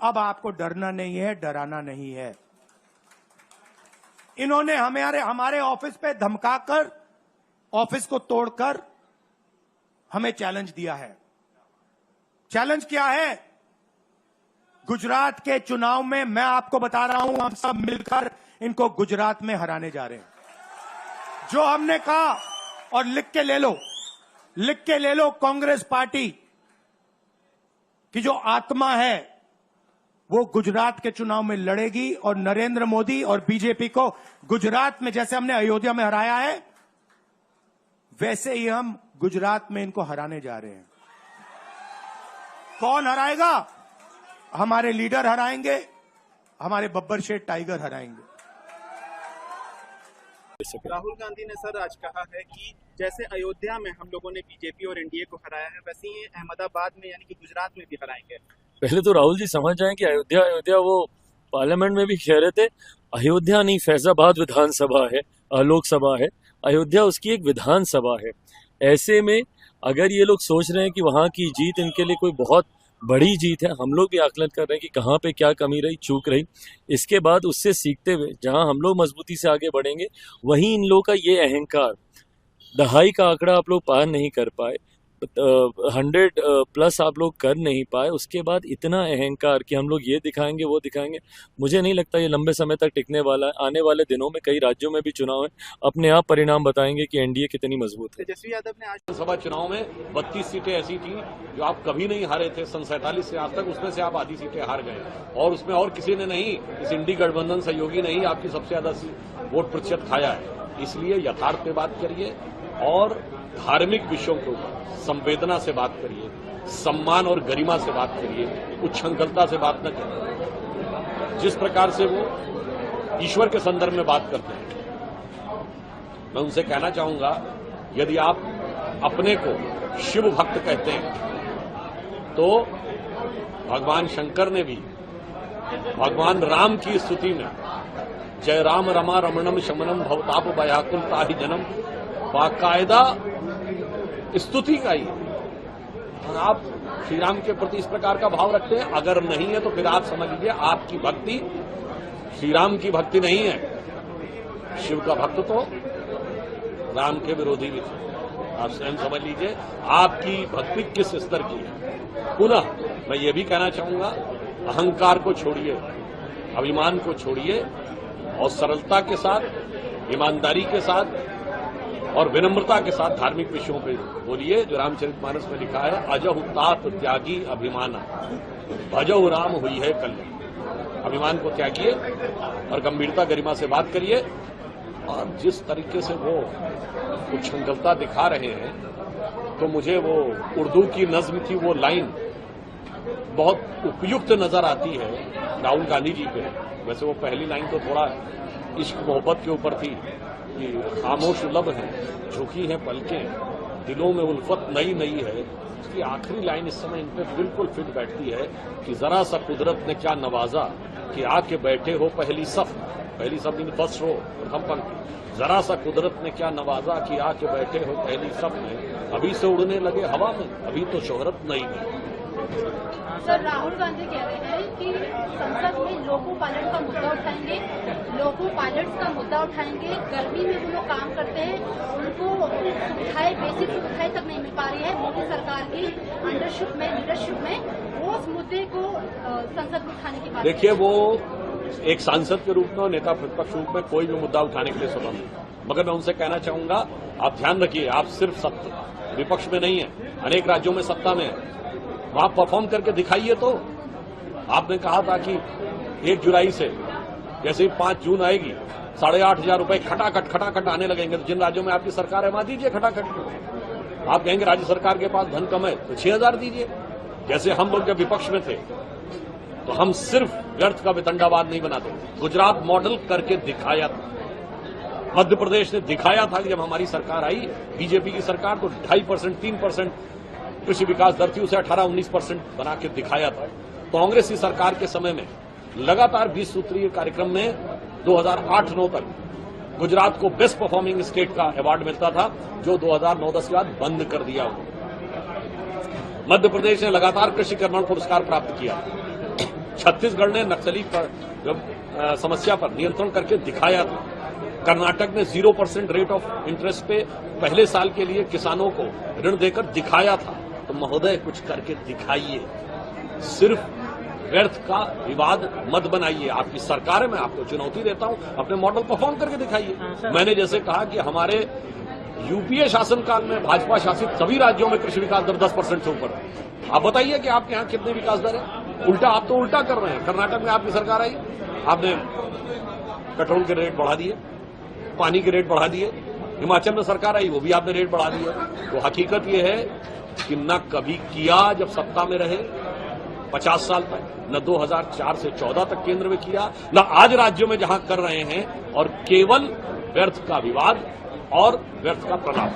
अब आपको डरना नहीं है, डराना नहीं है। इन्होंने हमारे ऑफिस पे धमकाकर, ऑफिस को तोड़कर हमें चैलेंज दिया है। चैलेंज क्या है? गुजरात के चुनाव में मैं आपको बता रहा हूं, हम सब मिलकर इनको गुजरात में हराने जा रहे हैं। जो हमने कहा, और लिख के ले लो, कांग्रेस पार्टी की जो आत्मा है वो गुजरात के चुनाव में लड़ेगी और नरेंद्र मोदी और बीजेपी को गुजरात में, जैसे हमने अयोध्या में हराया है, वैसे ही हम गुजरात में इनको हराने जा रहे हैं। कौन हराएगा? हमारे लीडर हराएंगे, हमारे बब्बर शेठ टाइगर हराएंगे। राहुल गांधी ने सर आज कहा है कि जैसे अयोध्या में हम लोगों ने बीजेपी और एनडीए को हराया है, वैसे ही अहमदाबाद में यानी कि गुजरात में भी हराएंगे। पहले तो राहुल जी समझ जाएं कि अयोध्या वो पार्लियामेंट में भी कह रहे थे, अयोध्या नहीं फैजाबाद विधानसभा है, लोकसभा है, अयोध्या उसकी एक विधानसभा है। ऐसे में अगर ये लोग सोच रहे हैं कि वहां की जीत इनके लिए कोई बहुत बड़ी जीत है, हम लोग भी आकलन कर रहे हैं कि कहाँ पे क्या कमी रही, चूक रही। इसके बाद उससे सीखते हुए जहां हम लोग मजबूती से आगे बढ़ेंगे, वहीं इन लोगों का ये अहंकार, दहाई का आंकड़ा आप लोग पार नहीं कर पाए, 100+ आप लोग कर नहीं पाए, उसके बाद इतना अहंकार कि हम लोग ये दिखाएंगे वो दिखाएंगे, मुझे नहीं लगता ये लंबे समय तक टिकने वाला है। आने वाले दिनों में कई राज्यों में भी चुनाव है, अपने आप परिणाम बताएंगे कि एनडीए कितनी मजबूत है। तेजस्वी यादव ने आज लोकसभा चुनाव में 32 सीटें ऐसी थी जो आप कभी नहीं हारे थे, सन 47 से आज तक, उसमें से आप आधी सीटें हार गए, और उसमें और किसी ने नहीं, इस इंडी गठबंधन सहयोगी ने ही आपकी सबसे ज्यादा वोट प्रतिशत खाया है। इसलिए यथार्थ पे बात करिए और धार्मिक विषयों के ऊपर संवेदना से बात करिए, सम्मान और गरिमा से बात करिए, उच्छृंखलता से बात न करिए। जिस प्रकार से वो ईश्वर के संदर्भ में बात करते हैं, मैं उनसे कहना चाहूंगा, यदि आप अपने को शिव भक्त कहते हैं तो भगवान शंकर ने भी भगवान राम की स्तुति में जय राम रमा रमणम शमनम भवताप व्याकुल ताहि जनम बाकायदा स्तुति का ही। और आप श्री राम के प्रति इस प्रकार का भाव रखते हैं, अगर नहीं है तो फिर आप समझ लीजिए आपकी भक्ति श्री राम की भक्ति नहीं है। शिव का भक्त तो राम के विरोधी भी थे। आप स्वयं समझ लीजिए आपकी भक्ति किस स्तर की है। पुनः मैं ये भी कहना चाहूंगा, अहंकार को छोड़िए, अभिमान को छोड़िए और सरलता के साथ, ईमानदारी के साथ और विनम्रता के साथ धार्मिक विषयों पे बोलिए। जो रामचरितमानस में लिखा है, अजहु तात त्यागी अभिमाना भजहु राम हुई है कल्याण। अभिमान को त्यागिए और गंभीरता गरिमा से बात करिए। और जिस तरीके से वो उच्छृंखलता दिखा रहे हैं, तो मुझे वो उर्दू की नज्म की वो लाइन बहुत उपयुक्त नजर आती है राहुल गांधी जी पे। वैसे वो पहली लाइन तो थोड़ा इश्क मोहब्बत के ऊपर थी कि खामोश लब है, झुकी है पलकें, दिलों में उल्फत नई नई है। उसकी आखिरी लाइन इस समय इन पे बिल्कुल फिट बैठती है कि जरा सा कुदरत ने क्या नवाजा कि आके बैठे हो पहली सफ इन फर्स्ट रो, प्रथम पंक्ति। जरा सा कुदरत ने क्या नवाजा कि आके बैठे हो पहली सफ में, अभी से उड़ने लगे हवा में, अभी तो शोहरत नहीं है। सर, राहुल गांधी कह रहे हैं कि संसद में लोको पायलट का मुद्दा उठाएंगे, लोको पायलट का मुद्दा उठाएंगे। गर्मी में वो लोग काम करते हैं, उनको सुविधाएं, बेसिक सुविधाएं तक नहीं मिल पा रही है मोदी सरकार की लीडरशिप में। वो उस मुद्दे को संसद में उठाने की बात। देखिए, वो एक सांसद के रूप में और नेता प्रतिपक्ष रूप में कोई भी मुद्दा उठाने के लिए स्वतंत्र है, मगर मैं उनसे कहना चाहूंगा, आप ध्यान रखिए, आप सिर्फ विपक्ष में नहीं है, अनेक राज्यों में सत्ता में है, वहां परफॉर्म करके दिखाइए। तो आपने कहा था कि 1 जुलाई से जैसे ही 5 जून आएगी 8,500 रुपए खटाखट आने लगेंगे। तो जिन राज्यों में आपकी सरकार है वहां दीजिए खटाखट। आप कहेंगे राज्य सरकार के पास धन कम है तो 6,000 दीजिए। जैसे हम लोग जब विपक्ष में थे तो हम सिर्फ व्यर्थ का वितंडावाद नहीं बनाते, गुजरात मॉडल करके दिखाया था। मध्य प्रदेश ने दिखाया था कि जब हमारी सरकार आई, बीजेपी की सरकार, तो 2.5%, 3% कृषि विकास दर थी, उसे 18-19% बना के दिखाया था। कांग्रेस की सरकार के समय में लगातार 20 सूत्रीय कार्यक्रम में 2008-9 तक गुजरात को बेस्ट परफॉर्मिंग स्टेट का अवार्ड मिलता था, जो 2009-10 के बाद बंद कर दिया। मध्य प्रदेश ने लगातार कृषि कर्मण पुरस्कार प्राप्त किया। छत्तीसगढ़ ने नक्सली समस्या पर नियंत्रण करके दिखाया था। कर्नाटक ने 0% रेट ऑफ इंटरेस्ट पे पहले साल के लिए किसानों को ऋण देकर दिखाया था। तो महोदय कुछ करके दिखाइए, सिर्फ व्यर्थ का विवाद मत बनाइए। आपकी सरकार है, मैं आपको चुनौती देता हूं, अपने मॉडल परफॉर्म करके दिखाइए। मैंने जैसे कहा कि हमारे यूपीए शासनकाल में भाजपा शासित सभी राज्यों में कृषि विकास दर 10% से ऊपर है। आप बताइए कि आपके यहाँ कितने विकास दर है? उल्टा, आप तो उल्टा कर रहे हैं। कर्नाटक में आपकी सरकार आई, आपने पेट्रोल के रेट बढ़ा दिए, पानी के रेट बढ़ा दिए। हिमाचल में सरकार आई, वो भी आपने रेट बढ़ा दिए। तो हकीकत यह है कि न कभी किया जब सत्ता में रहे 50 साल तक, न 2004 से 14 तक केंद्र में किया, न आज राज्यों में जहां कर रहे हैं, और केवल व्यर्थ का विवाद और व्यर्थ का प्रलाप।